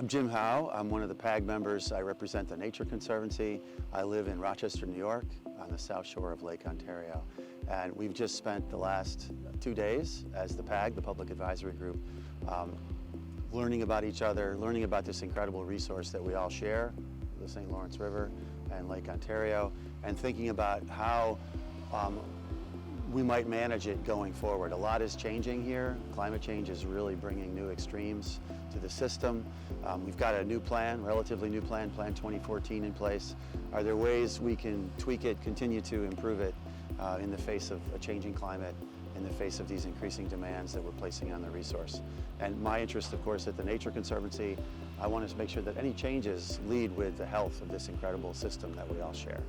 I'm Jim Howe. I'm one of the PAG members. I represent the Nature Conservancy. I live in Rochester, New York, on the south shore of Lake Ontario. And we've just spent the last 2 days as the PAG, the Public Advisory Group, learning about each other, learning about this incredible resource that we all share, the St. Lawrence River and Lake Ontario, and thinking about how we might manage it going forward. A lot is changing here. Climate change is really bringing new extremes to the system. We've got a new plan, relatively new plan, Plan 2014 in place. Are there ways we can tweak it, continue to improve it in the face of a changing climate, in the face of these increasing demands that we're placing on the resource? And my interest, of course, at the Nature Conservancy, I want to make sure that any changes lead with the health of this incredible system that we all share.